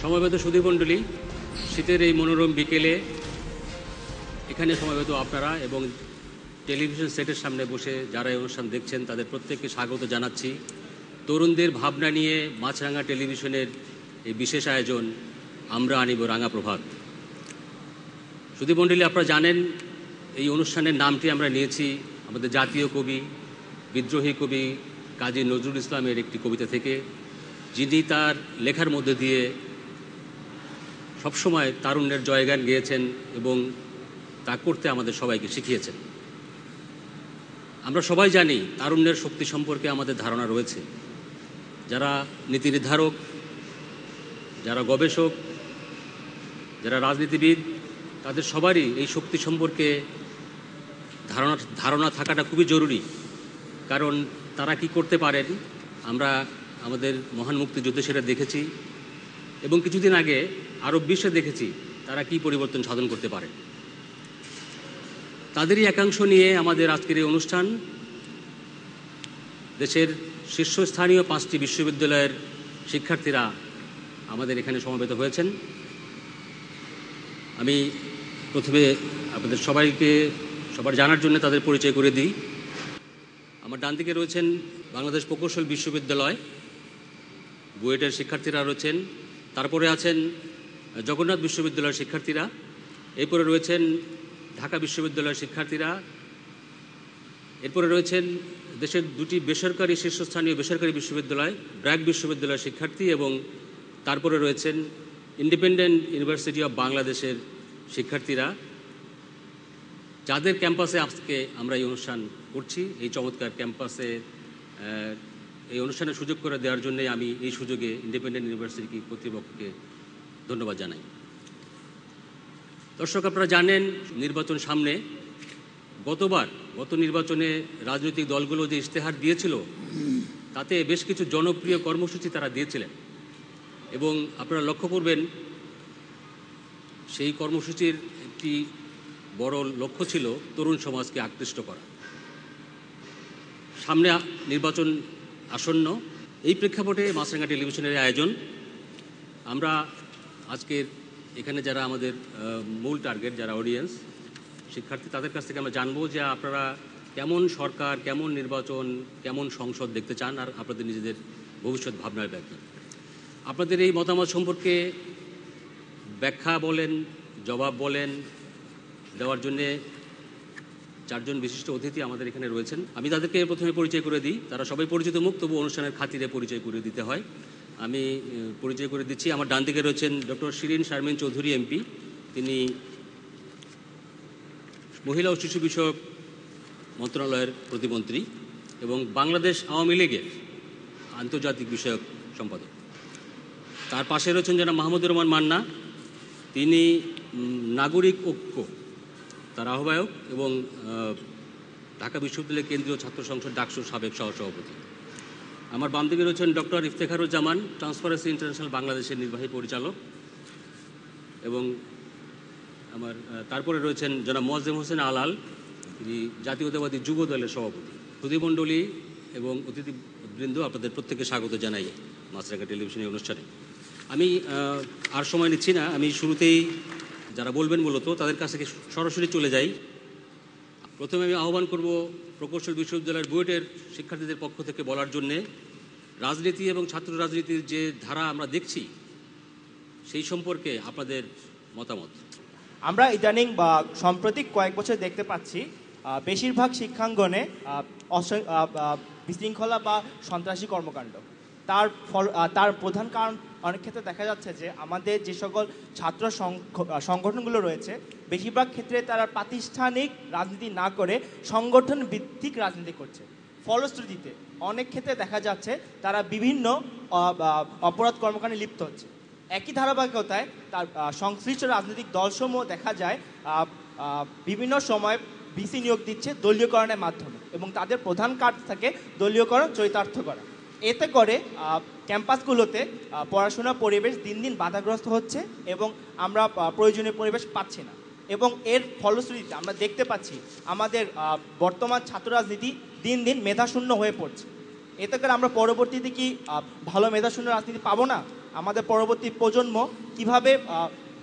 সমবেত সুধীমণ্ডলী, শীতের এই মনোরম বিকেলে এখানে সমবেত আপনারা এবং টেলিভিশন সেটের সামনে বসে যারা এই অনুষ্ঠান দেখছেন তাদের প্রত্যেককে স্বাগত জানাচ্ছি। তরুণদের ভাবনা নিয়ে মাছরাঙা টেলিভিশনের এই বিশেষ আয়োজন আমরা আনিব রাঙা প্রভাত। সুধীমণ্ডলী, আপনারা জানেন এই অনুষ্ঠানের নামটি আমরা নিয়েছি আমাদের জাতীয় কবি, বিদ্রোহী কবি কাজী নজরুল ইসলামের একটি কবিতা থেকে, যিনি তার লেখার মধ্যে দিয়ে সবসময় তারুণ্যের জয়গান গেয়েছেন এবং তা করতে আমাদের সবাইকে শিখিয়েছেন। আমরা সবাই জানি তারুণ্যের শক্তি সম্পর্কে আমাদের ধারণা রয়েছে। যারা নীতি নির্ধারক, যারা গবেষক, যারা রাজনীতিবিদ, তাদের সবারই এই শক্তি সম্পর্কে ধারণা থাকাটা খুবই জরুরি। কারণ তারা কি করতে পারেন আমরা আমাদের মহান মুক্তিযুদ্ধে সেটা দেখেছি এবং কিছুদিন আগে আরব বিশ্বে দেখেছি তারা কি পরিবর্তন সাধন করতে পারে। তাদেরই একাংশ নিয়ে আমাদের আজকের এই অনুষ্ঠান। দেশের শীর্ষস্থানীয় 5টি বিশ্ববিদ্যালয়ের শিক্ষার্থীরা আমাদের এখানে সমবেত হয়েছেন। আমি প্রথমে আপনাদের সবার জানার জন্য তাদের পরিচয় করে দিই। আমার ডান দিকে রয়েছেন বাংলাদেশ প্রকৌশল বিশ্ববিদ্যালয়, বুয়েটের শিক্ষার্থীরা রয়েছেন। তারপরে আছেন জগন্নাথ বিশ্ববিদ্যালয়ের শিক্ষার্থীরা। এরপরে রয়েছেন ঢাকা বিশ্ববিদ্যালয়ের শিক্ষার্থীরা। এরপরে রয়েছেন দেশের 2টি শীর্ষস্থানীয় বেসরকারি বিশ্ববিদ্যালয়, ব্র্যাক বিশ্ববিদ্যালয়ের শিক্ষার্থী, এবং তারপরে রয়েছেন ইন্ডিপেন্ডেন্ট ইউনিভার্সিটি অফ বাংলাদেশের শিক্ষার্থীরা, যাদের ক্যাম্পাসে আজকে আমরা এই অনুষ্ঠান করছি। এই চমৎকার ক্যাম্পাসে এই অনুষ্ঠানের সুযোগ করে দেওয়ার জন্য আমি এই সুযোগে ইন্ডিপেন্ডেন্ট ইউনিভার্সিটি কর্তৃপক্ষকে ধন্যবাদ জানাই। দর্শক, আপনারা জানেন নির্বাচন সামনে। গত নির্বাচনে রাজনৈতিক দলগুলো যে ইশতেহার দিয়েছিল তাতে বেশ কিছু জনপ্রিয় কর্মসূচি তারা দিয়েছিলেন এবং আপনারা লক্ষ্য করবেন সেই কর্মসূচির একটি বড় লক্ষ্য ছিল তরুণ সমাজকে আকৃষ্ট করা। সামনে নির্বাচন আসন্ন, এই প্রেক্ষাপটে মাছরাঙা টেলিভিশনের আয়োজন। আমরা আজকের এখানে যারা আমাদের মূল টার্গেট, যারা অডিয়েন্স, শিক্ষার্থী, তাদের কাছ থেকে আমরা জানবো যে আপনারা কেমন সরকার, কেমন নির্বাচন, কেমন সংসদ দেখতে চান, আর আপনাদের নিজেদের ভবিষ্যৎ ভাবনার ব্যাখ্যা। আপনাদের এই মতামত সম্পর্কে ব্যাখ্যা বলেন, জবাব বলেন দেওয়ার জন্যে 4 জন বিশিষ্ট অতিথি আমাদের এখানে রয়েছেন। আমি তাদেরকে প্রথমে পরিচয় করে দিই। তারা সবাই পরিচিত মুখ, তবু অনুষ্ঠানের খাতিরে পরিচয় করে দিতে হয়। আমি পরিচয় করে দিচ্ছি। আমার ডান দিকে রয়েছেন ডক্টর শিরিন শারমিন চৌধুরী এমপি। তিনি মহিলা ও শিশু বিষয়ক মন্ত্রণালয়ের প্রতিমন্ত্রী এবং বাংলাদেশ আওয়ামী লীগের আন্তর্জাতিক বিষয়ক সম্পাদক। তার পাশে রয়েছেন জনাব মাহমুদুর রহমান মান্না। তিনি নাগরিক ঐক্য তার আহ্বায়ক এবং ঢাকা বিশ্ববিদ্যালয়ের কেন্দ্রীয় ছাত্র সংসদ ডাকসুর সাবেক সহসভাপতি। আমার বাম দিকে রয়েছেন ডক্টর ইফতেখারুজ্জামান, ট্রান্সপারেন্সি ইন্টারন্যাশনাল বাংলাদেশের নির্বাহী পরিচালক, এবং তারপরে রয়েছেন জনাব মোয়াজ্জেম হোসেন আলাল, তিনি জাতীয়তাবাদী যুব দলের সভাপতি। সুধীমণ্ডলী এবং অতিথিবৃন্দ, আপনাদের প্রত্যেককে স্বাগত জানাই মাছরাঙা টেলিভিশনের অনুষ্ঠানে। আমি আর সময় নিচ্ছি না, আমি শুরুতেই যারা বলবেন মূলত তাদের কাছ থেকে সরাসরি চলে যাই। প্রথমে আমি আহ্বান করব প্রকৌশল বিশ্ববিদ্যালয়ের বুয়েটের শিক্ষার্থীদের পক্ষ থেকে বলার জন্যে রাজনীতি এবং ছাত্র রাজনীতির যে ধারা আমরা দেখছি সেই সম্পর্কে আপনাদের মতামত। আমরা ইদানিং বা সাম্প্রতিক কয়েক বছর দেখতে পাচ্ছি বেশিরভাগ শিক্ষাঙ্গনে বিশৃঙ্খলা বা সন্ত্রাসী কর্মকাণ্ড। তার প্রধান কারণ অনেক ক্ষেত্রে দেখা যাচ্ছে যে আমাদের যে সকল ছাত্র সংগঠনগুলো রয়েছে বেশিরভাগ ক্ষেত্রে তারা প্রাতিষ্ঠানিক রাজনীতি না করে সংগঠন ভিত্তিক রাজনীতি করছে। ফলশ্রুতিতে অনেক ক্ষেত্রে দেখা যাচ্ছে তারা বিভিন্ন অপরাধ কর্মকাণ্ডে লিপ্ত হচ্ছে। একই ধারাবাহিকতায় তার সংশ্লিষ্ট রাজনৈতিক দলসমূহ দেখা যায় বিভিন্ন সময় ভিসি নিয়োগ দিচ্ছে দলীয়করণের মাধ্যমে এবং তাদের প্রধান কাজ থাকে দলীয়করণ চরিতার্থ করা। এতে করে ক্যাম্পাসগুলোতে পড়াশোনার পরিবেশ দিন দিন বাধাগ্রস্ত হচ্ছে এবং আমরা প্রয়োজনীয় পরিবেশ পাচ্ছি না। এবং এর ফলশ্রুতিতে আমরা দেখতে পাচ্ছি আমাদের বর্তমান ছাত্র রাজনীতি দিন দিন মেধাশূন্য হয়ে পড়ছে। এতে করে আমরা পরবর্তীতে কি ভালো মেধাশূন্য রাজনীতি পাবো না? আমাদের পরবর্তী প্রজন্ম কিভাবে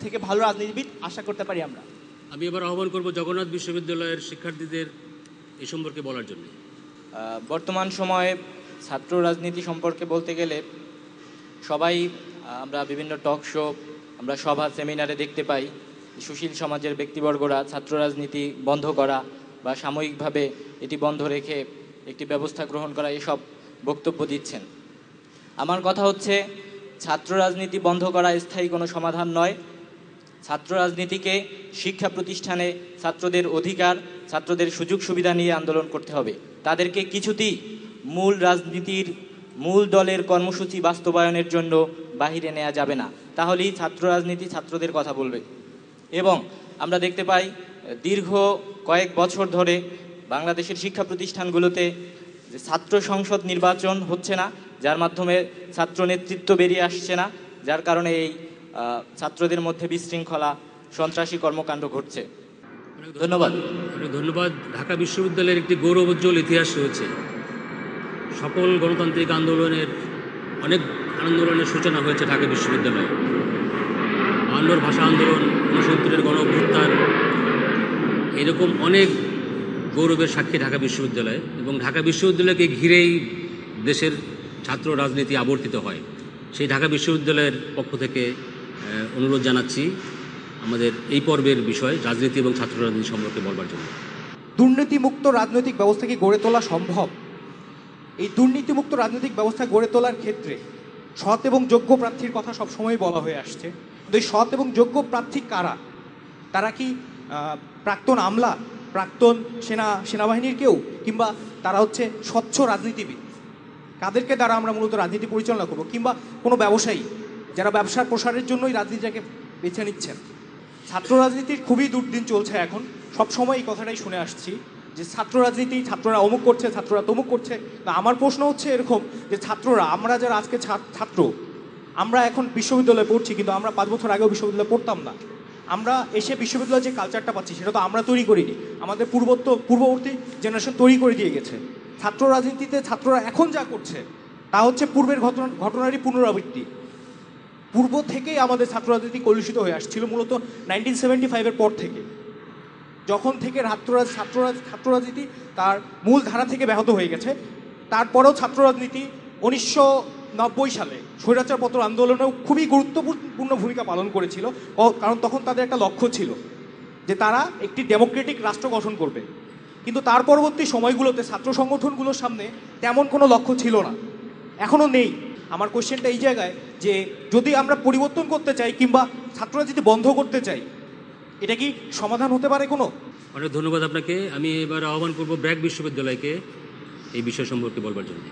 থেকে ভালো রাজনীতিবিদ আশা করতে পারি আমরা? আমি এবার আহ্বান করব জগন্নাথ বিশ্ববিদ্যালয়ের শিক্ষার্থীদের এ সম্পর্কে বলার জন্য। বর্তমান সময়ে ছাত্র রাজনীতি সম্পর্কে বলতে গেলে সবাই আমরা বিভিন্ন টক শো, আমরা সভা সেমিনারে দেখতে পাই সুশীল সমাজের ব্যক্তিবর্গরা ছাত্র রাজনীতি বন্ধ করা বা সাময়িকভাবে এটি বন্ধ রেখে একটি ব্যবস্থা গ্রহণ করা এসব বক্তব্য দিচ্ছেন। আমার কথা হচ্ছে ছাত্র রাজনীতি বন্ধ করা স্থায়ী কোনো সমাধান নয়। ছাত্র রাজনীতিকে শিক্ষা প্রতিষ্ঠানে ছাত্রদের অধিকার, ছাত্রদের সুযোগ সুবিধা নিয়ে আন্দোলন করতে হবে। তাদেরকে কিছুতেই মূল রাজনীতির মূল দলের কর্মসূচি বাস্তবায়নের জন্য বাহিরে নেওয়া যাবে না, তাহলেই ছাত্র রাজনীতি ছাত্রদের কথা বলবে। এবং আমরা দেখতে পাই দীর্ঘ কয়েক বছর ধরে বাংলাদেশের শিক্ষা প্রতিষ্ঠানগুলোতে যে ছাত্র সংসদ নির্বাচন হচ্ছে না, যার মাধ্যমে ছাত্র নেতৃত্ব বেরিয়ে আসছে না, যার কারণে এই ছাত্রদের মধ্যে বিশৃঙ্খলা, সন্ত্রাসী কর্মকাণ্ড ঘটছে। ধন্যবাদ। ধন্যবাদ। ঢাকা বিশ্ববিদ্যালয়ের একটি গৌরবোজ্জ্বল ইতিহাস রয়েছে। সকল গণতান্ত্রিক আন্দোলনের অনেক আন্দোলনের সূচনা হয়েছে ঢাকা বিশ্ববিদ্যালয়ে। বায়ান্নর ভাষা আন্দোলন, 69-এর গণ অভ্যুত্থান, এরকম অনেক গৌরবের সাক্ষী ঢাকা বিশ্ববিদ্যালয়। এবং ঢাকা বিশ্ববিদ্যালয়কে ঘিরেই দেশের ছাত্র রাজনীতি আবর্তিত হয়। সেই ঢাকা বিশ্ববিদ্যালয়ের পক্ষ থেকে অনুরোধ জানাচ্ছি আমাদের এই পর্বের বিষয় রাজনীতি এবং ছাত্র রাজনীতি সম্পর্কে বলবার জন্য। দুর্নীতিমুক্ত রাজনৈতিক ব্যবস্থা কি গড়ে তোলা সম্ভব? এই দুর্নীতিমুক্ত রাজনৈতিক ব্যবস্থা গড়ে তোলার ক্ষেত্রে সৎ এবং যোগ্য প্রার্থীর কথা সবসময় বলা হয়ে আসছে। কিন্তু এই সৎ এবং যোগ্য প্রার্থী কারা? তারা কি প্রাক্তন আমলা, প্রাক্তন সেনাবাহিনীর কেউ, কিংবা তারা হচ্ছে স্বচ্ছ রাজনীতিবিদ? কাদেরকে দ্বারা আমরা মূলত রাজনীতি পরিচালনা করবো? কিংবা কোনো ব্যবসায়ী যারা ব্যবসার প্রসারের জন্যই রাজনীতিটাকে বেছে নিচ্ছেন? ছাত্র রাজনীতির খুবই দুর্দিন চলছে এখন। সবসময় এই কথাটাই শুনে আসছি যে ছাত্র রাজনীতি, ছাত্ররা অমুক করছে, ছাত্ররা তমুক করছে। না, আমার প্রশ্ন হচ্ছে এরকম যে ছাত্ররা, আমরা যারা আজকে ছাত্র, আমরা এখন বিশ্ববিদ্যালয়ে পড়ছি, কিন্তু আমরা 5 বছর আগেও বিশ্ববিদ্যালয়ে পড়তাম না। আমরা এসে বিশ্ববিদ্যালয়ে যে কালচারটা পাচ্ছি সেটা তো আমরা তৈরি করিনি, আমাদের পূর্ববর্তী জেনারেশন তৈরি করে দিয়ে গেছে। ছাত্র রাজনীতিতে ছাত্ররা এখন যা করছে তা হচ্ছে পূর্বের ঘটনারই পুনরাবৃত্তি। পূর্ব থেকেই আমাদের ছাত্র রাজনীতি কলুষিত হয়ে আসছিল, মূলত 1975-এর পর থেকে, যখন থেকে ছাত্র রাজনীতি তার মূল ধারা থেকে ব্যাহত হয়ে গেছে। তারপরেও ছাত্র রাজনীতি 1990 সালে স্বৈরাচার পতন আন্দোলনেও খুবই গুরুত্বপূর্ণ ভূমিকা পালন করেছিল, কারণ তখন তাদের একটা লক্ষ্য ছিল যে তারা একটি ডেমোক্রেটিক রাষ্ট্র গঠন করবে। কিন্তু তার পরবর্তী সময়গুলোতে ছাত্র সংগঠনগুলোর সামনে তেমন কোনো লক্ষ্য ছিল না, এখনও নেই। আমার কোশ্চেনটা এই জায়গায় যে যদি আমরা পরিবর্তন করতে চাই কিংবা ছাত্র রাজনীতি বন্ধ করতে চাই, এটা কি সমাধান হতে পারে কোনো? অনেক ধন্যবাদ আপনাকে। আমি এবার আহ্বান করব ব্র্যাক বিশ্ববিদ্যালয়কে এই বিষয় সম্পর্কে বলবার জন্য।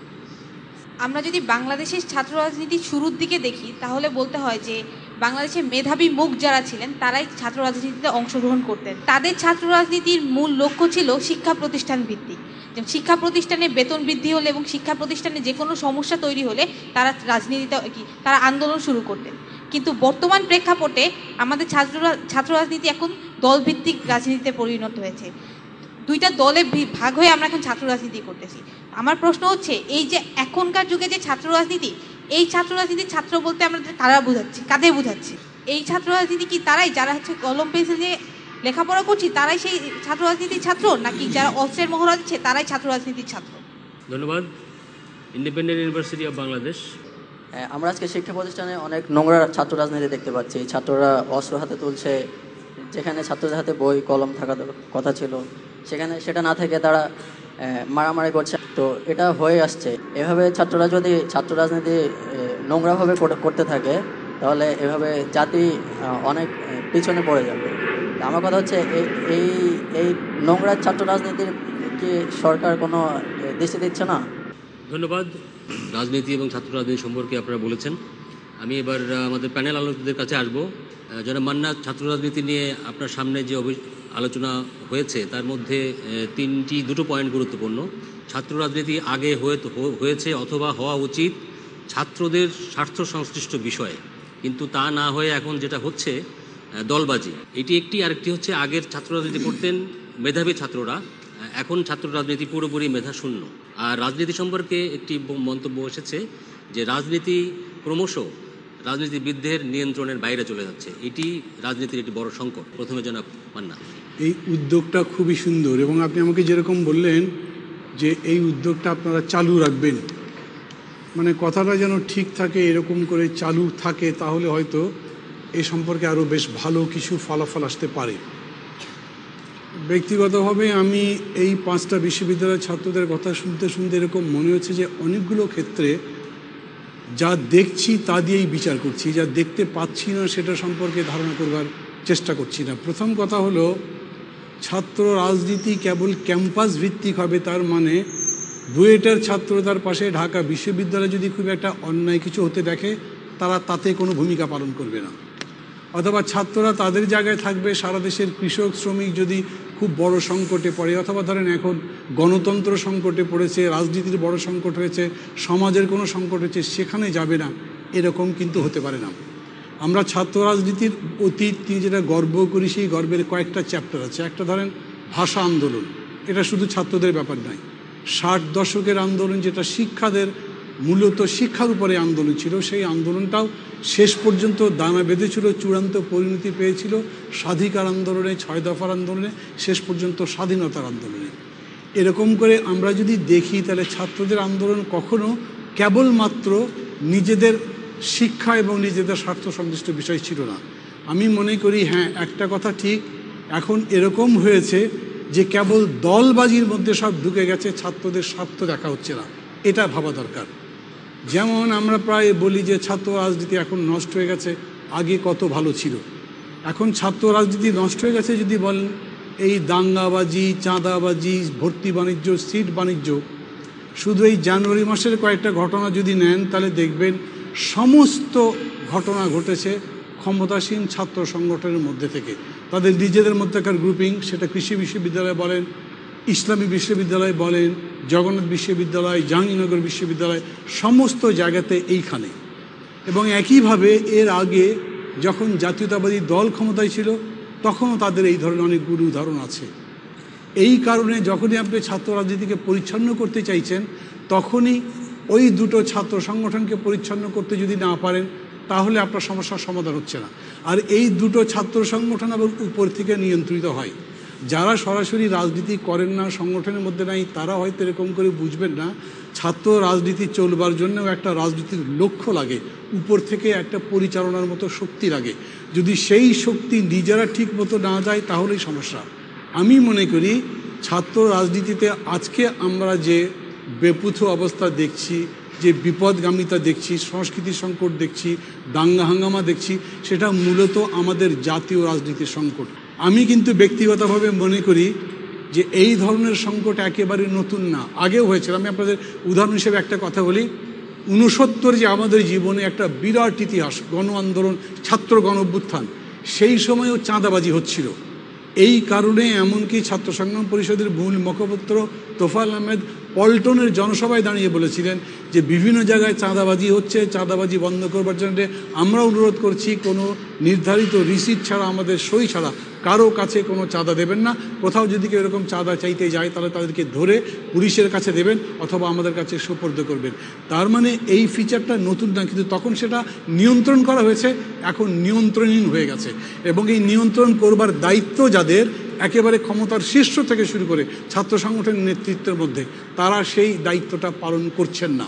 আমরা যদি বাংলাদেশের ছাত্র রাজনীতির শুরুর দিকে দেখি তাহলে বলতে হয় যে বাংলাদেশের মেধাবী মুখ যারা ছিলেন তারাই ছাত্র রাজনীতিতে অংশগ্রহণ করতেন। তাদের ছাত্র রাজনীতির মূল লক্ষ্য ছিল শিক্ষা প্রতিষ্ঠান ভিত্তিক। যেমন শিক্ষা প্রতিষ্ঠানে বেতন বৃদ্ধি হলে এবং শিক্ষা প্রতিষ্ঠানে যে কোনো সমস্যা তৈরি হলে তারা তারা আন্দোলন শুরু করতেন। কিন্তু বর্তমান প্রেক্ষাপটে আমাদের ছাত্র রাজনীতি এখন দলভিত্তিক রাজনীতিতে পরিণত হয়েছে। দুইটা দলে ভাগ হয়ে আমরা এখন ছাত্র রাজনীতি করতেছি। আমার প্রশ্ন হচ্ছে, এই যে এখনকার যুগে যে ছাত্র রাজনীতি, এই ছাত্র রাজনীতির ছাত্র বলতে আমরা কারা বোঝাচ্ছি, কাদের বোঝাচ্ছি? এই ছাত্র রাজনীতি কি তারাই যারা হচ্ছে কলম পেন্সিল দিয়ে লেখাপড়া করছি তারাই সেই ছাত্র রাজনীতির ছাত্র, নাকি যারা অস্ত্রের মহড়া দিচ্ছে তারাই ছাত্র রাজনীতির ছাত্র? ধন্যবাদ। Independent university of Bangladesh. আমরা আজকে শিক্ষা প্রতিষ্ঠানে অনেক নোংরা ছাত্র রাজনীতি দেখতে পাচ্ছি। ছাত্ররা অস্ত্র হাতে তুলছে, যেখানে ছাত্রদের হাতে বই কলম থাকা কথা ছিল সেখানে সেটা না থেকে তারা মারামারি করছে। তো এটা হয়ে আসছে। এভাবে ছাত্ররা যদি ছাত্র রাজনীতি নোংরাভাবে করতে থাকে তাহলে এভাবে জাতি অনেক পিছনে পড়ে যাবে। আমার কথা হচ্ছে এই নোংরা ছাত্র রাজনীতির কি সরকার কোনো দৃষ্টি দিচ্ছে না? ধন্যবাদ। রাজনীতি এবং ছাত্র রাজনীতি সম্পর্কে আপনারা বলেছেন। আমি এবার আমাদের প্যানেল আলোচকদের কাছে আসব। যারা মান্না, ছাত্র রাজনীতি নিয়ে আপনার সামনে যে আলোচনা হয়েছে তার মধ্যে দুটো পয়েন্ট গুরুত্বপূর্ণ। ছাত্র রাজনীতি আগে হয়েছে অথবা হওয়া উচিত ছাত্রদের স্বার্থ সংশ্লিষ্ট বিষয়ে, কিন্তু তা না হয়ে এখন যেটা হচ্ছে দলবাজি, এটি একটি। আরেকটি হচ্ছে আগের ছাত্র রাজনীতি করতেন মেধাবী ছাত্ররা, এখন ছাত্র রাজনীতি পুরোপুরি মেধা শূন্য। আর রাজনীতি সম্পর্কে একটি মন্তব্য এসেছে যে রাজনীতি ক্রমশ রাজনীতিবিদদের নিয়ন্ত্রণের বাইরে চলে যাচ্ছে। এটি রাজনীতির একটি বড় সংকট। প্রথমে জনাব মান্না। এই উদ্যোগটা খুবই সুন্দর এবং আপনি আমাকে যেরকম বললেন যে এই উদ্যোগটা আপনারা চালু রাখবেন, মানে কথাটা যেন ঠিক থাকে, এরকম করে চালু থাকে, তাহলে হয়তো এ সম্পর্কে আরও বেশ ভালো কিছু ফলাফল আসতে পারে। ব্যক্তিগতভাবে আমি এই 5টা বিশ্ববিদ্যালয়ের ছাত্রদের কথা শুনতে শুনতে এরকম মনে হচ্ছে যে অনেকগুলো ক্ষেত্রে যা দেখছি তা দিয়েই বিচার করছি, যা দেখতে পাচ্ছি না সেটা সম্পর্কে ধারণা করবার চেষ্টা করছি না। প্রথম কথা হলো, ছাত্র রাজনীতি কেবল ক্যাম্পাস ভিত্তিক হবে তার মানে বুয়েটের ছাত্র তার পাশে ঢাকা বিশ্ববিদ্যালয়ে যদি খুব একটা অন্যায় কিছু হতে দেখে তারা তাতে কোনো ভূমিকা পালন করবে না, অথবা ছাত্ররা তাদের জায়গায় থাকবে। সারা দেশের কৃষক শ্রমিক যদি খুব বড় সংকটে পড়ে, অথবা ধরেন এখন গণতন্ত্র সংকটে পড়েছে, রাজনীতির বড় সংকট হয়েছে, সমাজের কোনো সংকট হয়েছে, সেখানে যাবে না, এরকম কিন্তু হতে পারে না। আমরা ছাত্র রাজনীতির অতীত নিয়ে যেটা গর্ব করি, সেই গর্বের কয়েকটা চ্যাপ্টার আছে। একটা ধরেন ভাষা আন্দোলন, এটা শুধু ছাত্রদের ব্যাপার নয়। 60 দশকের আন্দোলন, যেটা শিক্ষাদের মূলত শিক্ষার উপরে আন্দোলন ছিল, সেই আন্দোলনটাও শেষ পর্যন্ত দানা বেঁধেছিল, চূড়ান্ত পরিণতি পেয়েছিল স্বাধিকার আন্দোলনে, 6 দফার আন্দোলনে, শেষ পর্যন্ত স্বাধীনতার আন্দোলনে। এরকম করে আমরা যদি দেখি তাহলে ছাত্রদের আন্দোলন কখনো কেবলমাত্র নিজেদের শিক্ষা এবং নিজেদের স্বার্থ সংশ্লিষ্ট বিষয় ছিল না। আমি মনে করি হ্যাঁ, একটা কথা ঠিক, এখন এরকম হয়েছে যে কেবল দলবাজির মধ্যে সব ঢুকে গেছে, ছাত্রদের স্বার্থ দেখা হচ্ছে না, এটা ভাবা দরকার। যেমন আমরা প্রায় বলি যে ছাত্র রাজনীতি এখন নষ্ট হয়ে গেছে, আগে কত ভালো ছিল। এখন ছাত্র রাজনীতি নষ্ট হয়ে গেছে যদি বলেন, এই দাঙ্গাবাজি, চাঁদাবাজি, ভর্তি বাণিজ্য, সিট বাণিজ্য, শুধু এই জানুয়ারি মাসের কয়েকটা ঘটনা যদি নেন তাহলে দেখবেন সমস্ত ঘটনা ঘটেছে ক্ষমতাসীন ছাত্র সংগঠনের মধ্যে থেকে, তাদের নিজেদের মধ্যেকার গ্রুপিং, সেটা কৃষি বিশ্ববিদ্যালয় বলেন, ইসলামী বিশ্ববিদ্যালয় বলেন, জগন্নাথ বিশ্ববিদ্যালয়, জাহাঙ্গীরনগর বিশ্ববিদ্যালয়, সমস্ত জায়গাতে এইখানে। এবং একইভাবে এর আগে যখন জাতীয়তাবাদী দল ক্ষমতায় ছিল তখনও তাদের এই ধরনের অনেকগুলো উদাহরণ আছে। এই কারণে যখনই আপনি ছাত্র রাজনীতিকে পরিচ্ছন্ন করতে চাইছেন, তখনই ওই দুটো ছাত্র সংগঠনকে পরিচ্ছন্ন করতে যদি না পারেন তাহলে আপনার সমস্যার সমাধান হচ্ছে না। আর এই দুটো ছাত্র সংগঠন আবার উপর থেকে নিয়ন্ত্রিত হয়। যারা সরাসরি রাজনীতি করেন না, সংগঠনের মধ্যে নাই, তারা হয়তো এরকম করে বুঝবেন না ছাত্র রাজনীতি চলবার জন্যও একটা রাজনীতির লক্ষ্য লাগে, উপর থেকে একটা পরিচালনার মতো শক্তি লাগে। যদি সেই শক্তি নিজেরা ঠিক মতো না যায় তাহলেই সমস্যা। আমি মনে করি ছাত্র রাজনীতিতে আজকে আমরা যে বেপুথ অবস্থা দেখছি, যে বিপদগামিতা দেখছি, সংস্কৃতি সংকট দেখছি, দাঙ্গা হাঙ্গামা দেখছি, সেটা মূলত আমাদের জাতীয় রাজনীতির সংকট। আমি কিন্তু ব্যক্তিগতভাবে মনে করি যে এই ধরনের সংকট একেবারে নতুন না, আগেও হয়েছিল। আমি আপনাদের উদাহরণ হিসেবে একটা কথা বলি, 69 যে আমাদের জীবনে একটা বিরাট ইতিহাস, গণ আন্দোলন, ছাত্র গণ অভ্যুত্থান, সেই সময়ও চাঁদাবাজি হচ্ছিল। এই কারণে এমনকি ছাত্র সংগ্রাম পরিষদের মূল মুখপাত্র তোফাল আহমেদ পল্টনের জনসভায় দাঁড়িয়ে বলেছিলেন যে বিভিন্ন জায়গায় চাঁদাবাজি হচ্ছে, চাঁদাবাজি বন্ধ করবার জন্য আমরা অনুরোধ করছি কোনো নির্ধারিত রিসিট ছাড়া, আমাদের সই ছাড়া কারো কাছে কোনো চাঁদা দেবেন না। কোথাও যদি কেউ এরকম চাঁদা চাইতে যায় তাহলে তাদেরকে ধরে পুলিশের কাছে দেবেন অথবা আমাদের কাছে সোপর্দ করবেন। তার মানে এই ফিচারটা নতুন না, কিন্তু তখন সেটা নিয়ন্ত্রণ করা হয়েছে, এখন নিয়ন্ত্রণহীন হয়ে গেছে। এবং এই নিয়ন্ত্রণ করবার দায়িত্ব যাদের, একেবারে ক্ষমতার শীর্ষ থেকে শুরু করে ছাত্র সংগঠনের নেতৃত্বের মধ্যে, তারা সেই দায়িত্বটা পালন করছেন না।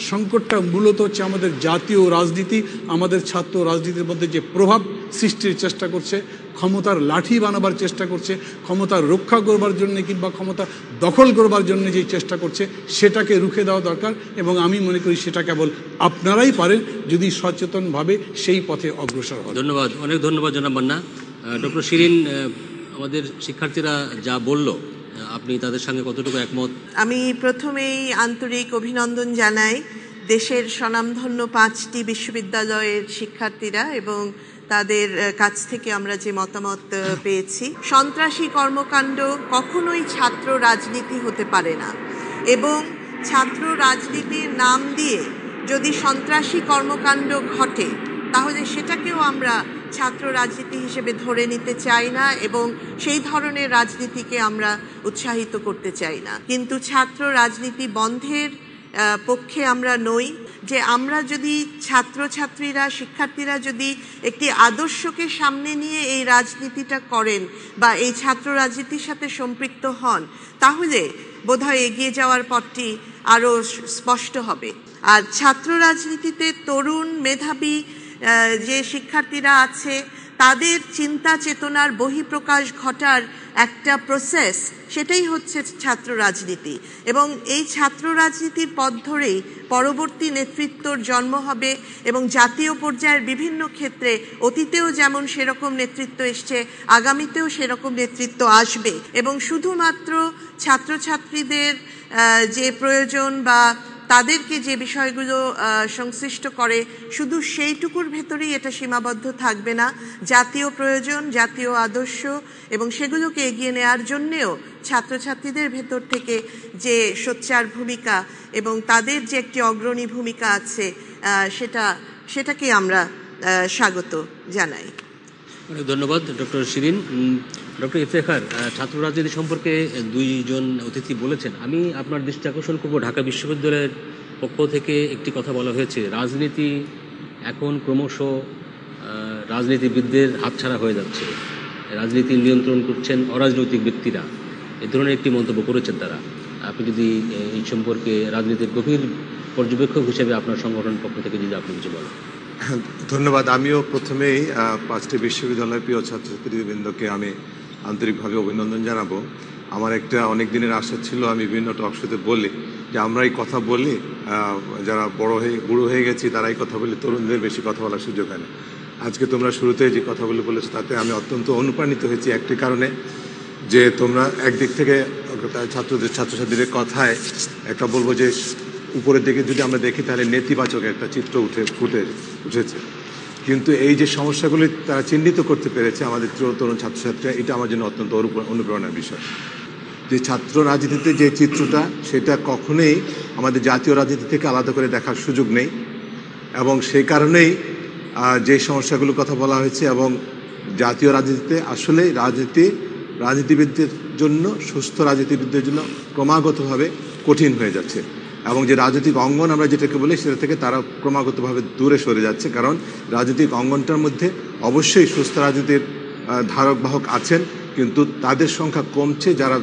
সংকটটা মূলত হচ্ছে আমাদের জাতীয় রাজনীতি, আমাদের ছাত্র রাজনীতির মধ্যে যে প্রভাব সৃষ্টির চেষ্টা করছে, ক্ষমতার লাঠি বানাবার চেষ্টা করছে, ক্ষমতা রক্ষা করবার জন্য কিংবা ক্ষমতা দখল করবার জন্য যে চেষ্টা করছে, সেটাকে রুখে দেওয়া দরকার। এবং আমি মনে করি সেটা কেবল আপনারাই পারেন যদি সচেতনভাবে সেই পথে অগ্রসর হন। ধন্যবাদ, অনেক ধন্যবাদ জনাব মান্না। ডক্টর শিরিন, আমাদের শিক্ষার্থীরা যা বলল, আপনি তাদের সঙ্গে কতটুকু একমত? আমি প্রথমেই আন্তরিক অভিনন্দন জানাই দেশের স্বনামধন্য 5টি বিশ্ববিদ্যালয়ের শিক্ষার্থীরা এবং তাদের কাছ থেকে আমরা যে মতামত পেয়েছি। সন্ত্রাসী কর্মকাণ্ড কখনোই ছাত্র রাজনীতি হতে পারে না, এবং ছাত্র রাজনীতির নাম দিয়ে যদি সন্ত্রাসী কর্মকাণ্ড ঘটে তাহলে সেটাকেও আমরা ছাত্র রাজনীতি হিসেবে ধরে নিতে চাই না এবং সেই ধরনের রাজনীতিকে আমরা উৎসাহিত করতে চাই না। কিন্তু ছাত্র রাজনীতি বন্ধের পক্ষে আমরা নই। যে আমরা যদি ছাত্রছাত্রীরা শিক্ষার্থীরা যদি একটি আদর্শকে সামনে নিয়ে এই রাজনীতিটা করেন বা এই ছাত্র রাজনীতির সাথে সম্পৃক্ত হন, তাহলে বোধহয় এগিয়ে যাওয়ার পথটি আরও স্পষ্ট হবে। আর ছাত্র রাজনীতিতে তরুণ মেধাবী যে শিক্ষার্থীরা আছে তাদের চিন্তা চেতনার বহিঃপ্রকাশ ঘটার একটা প্রসেস, সেটাই হচ্ছে ছাত্র রাজনীতি। এবং এই ছাত্র রাজনীতির পথ ধরেই পরবর্তী নেতৃত্বর জন্ম হবে এবং জাতীয় পর্যায়ের বিভিন্ন ক্ষেত্রে অতীতেও যেমন সেরকম নেতৃত্ব এসছে, আগামীতেও সেরকম নেতৃত্ব আসবে। এবং শুধুমাত্র ছাত্রছাত্রীদের যে প্রয়োজন বা তাদেরকে যে বিষয়গুলো সংশ্লিষ্ট করে শুধু সেইটুকুর ভেতরেই এটা সীমাবদ্ধ থাকবে না। জাতীয় প্রয়োজন, জাতীয় আদর্শ এবং সেগুলোকে এগিয়ে নেওয়ার জন্যেও ছাত্রছাত্রীদের ভেতর থেকে যে সোচ্চার ভূমিকা এবং তাদের যে একটি অগ্রণী ভূমিকা আছে সেটাকে আমরা স্বাগত জানাই। অনেক ধন্যবাদ ডক্টর শিরিন। ডক্টর ইফতেখার, ছাত্র রাজনীতি সম্পর্কে দুইজন অতিথি বলেছেন, আমি আপনার দৃষ্টি আকর্ষণ করব ঢাকা বিশ্ববিদ্যালয়ের পক্ষ থেকে একটি কথা বলা হয়েছে, রাজনীতি এখন ক্রমশ রাজনীতিবিদদের হাতছাড়া হয়ে যাচ্ছে, রাজনীতি নিয়ন্ত্রণ করছেন অরাজনৈতিক ব্যক্তিরা, এ ধরনের একটি মন্তব্য করেছেন তারা। আপনি যদি এই সম্পর্কে রাজনীতির গভীর পর্যবেক্ষক হিসেবে আপনার সংগঠনের পক্ষ থেকে যদি আপনি কিছু বলেন। ধন্যবাদ। আমিও প্রথমেই পাঁচটি বিশ্ববিদ্যালয়ের প্রিয় ছাত্রছাত্রীবৃন্দকে আমি আন্তরিকভাবে অভিনন্দন জানাবো। আমার একটা অনেক দিনের আশা ছিল, আমি বিভিন্ন টক শোতে বলি যে আমরা এই কথা বলি, যারা বুড়ো হয়ে গেছি তারাই কথা বলি, তরুণদের বেশি কথা বলার সুযোগ হয় না। আজকে তোমরা শুরুতে যে কথাগুলো বলেছো তাতে আমি অত্যন্ত অনুপ্রাণিত হয়েছি একটি কারণে, যে তোমরা একদিক থেকে ছাত্রছাত্রীদের কথায় একটা বলবো যে উপরের দিকে যদি আমরা দেখি তাহলে নেতিবাচক একটা চিত্র উঠেছে, কিন্তু এই যে সমস্যাগুলি তারা চিহ্নিত করতে পেরেছে আমাদের তরুণ ছাত্রছাত্রীরা, এটা আমার জন্য অত্যন্ত অনুপ্রেরণার বিষয়। যে ছাত্র রাজনীতিতে যে চিত্রটা, সেটা কখনোই আমাদের জাতীয় রাজনীতি থেকে আলাদা করে দেখার সুযোগ নেই, এবং সেই কারণেই যে সমস্যাগুলোর কথা বলা হয়েছে। এবং জাতীয় রাজনীতিতে আসলে রাজনীতিবিদদের জন্য, সুস্থ রাজনীতিবিদদের জন্য ক্রমাগতভাবে কঠিন হয়ে যাচ্ছে, এবং যে রাজনৈতিক অঙ্গন আমরা যেটাকে বলি সেটা থেকে তারা ক্রমাগতভাবে দূরে সরে যাচ্ছে। কারণ রাজনৈতিক অঙ্গনটার মধ্যে অবশ্যই সুস্থ রাজনীতির ধারক বাহক আছেন, কিন্তু তাদের সংখ্যা কমছে যারা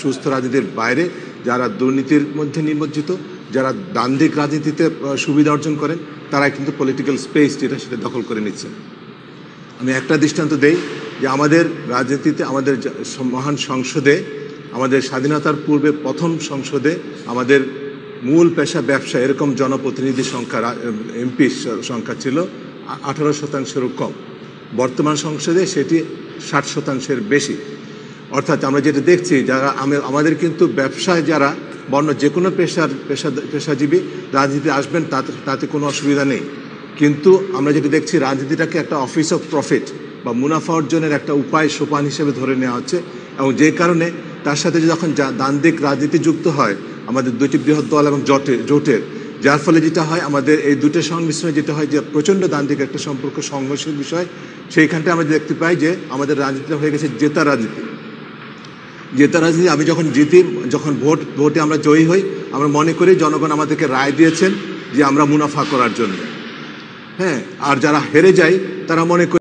সুস্থ রাজনীতির বাইরে, যারা দুর্নীতির মধ্যে নিমজ্জিত, যারা দান্দিক রাজনীতিতে সুবিধা অর্জন করেন, তারাই কিন্তু পলিটিক্যাল স্পেস যেটা সেটা দখল করে নিচ্ছেন। আমি একটা দৃষ্টান্ত দেই যে আমাদের রাজনীতিতে, আমাদের মহান সংসদে, আমাদের স্বাধীনতার পূর্বে প্রথম সংসদে আমাদের মূল পেশা ব্যবসা এরকম জনপ্রতিনিধি সংখ্যা, এমপি সংখ্যা ছিল 18%-এরও কম। বর্তমান সংসদে সেটি 60%-এর বেশি। অর্থাৎ আমরা যেটা দেখছি, যারা আমাদের কিন্তু ব্যবসায় যারা বর্ণ যে কোনো পেশাজীবী রাজনীতি আসবেন তাতে কোনো অসুবিধা নেই, কিন্তু আমরা যেটা দেখছি রাজনীতিটাকে একটা অফিস অফ প্রফিট বা মুনাফা অর্জনের একটা উপায়, সোপান হিসেবে ধরে নেওয়া হচ্ছে। এবং যে কারণে তার সাথে যখন দান্দিক রাজনীতি যুক্ত হয় আমাদের দুটি বৃহৎ দল এবং জোটের, যার ফলে যেটা হয় আমাদের এই দুটোর সংমিশ্রণে যেটা হয় যে প্রচণ্ড দান্দিক একটা সম্পর্ক, সংঘর্ষের বিষয়। সেইখানটা আমরা দেখতে পাই যে আমাদের রাজনীতিটা হয়ে গেছে জেতা রাজনীতি। আমি যখন ভোটে আমরা জয়ী হই, আমরা মনে করি জনগণ আমাদেরকে রায় দিয়েছেন যে আমরা মুনাফা করার জন্য, হ্যাঁ, আর যারা হেরে যায় তারা মনে করি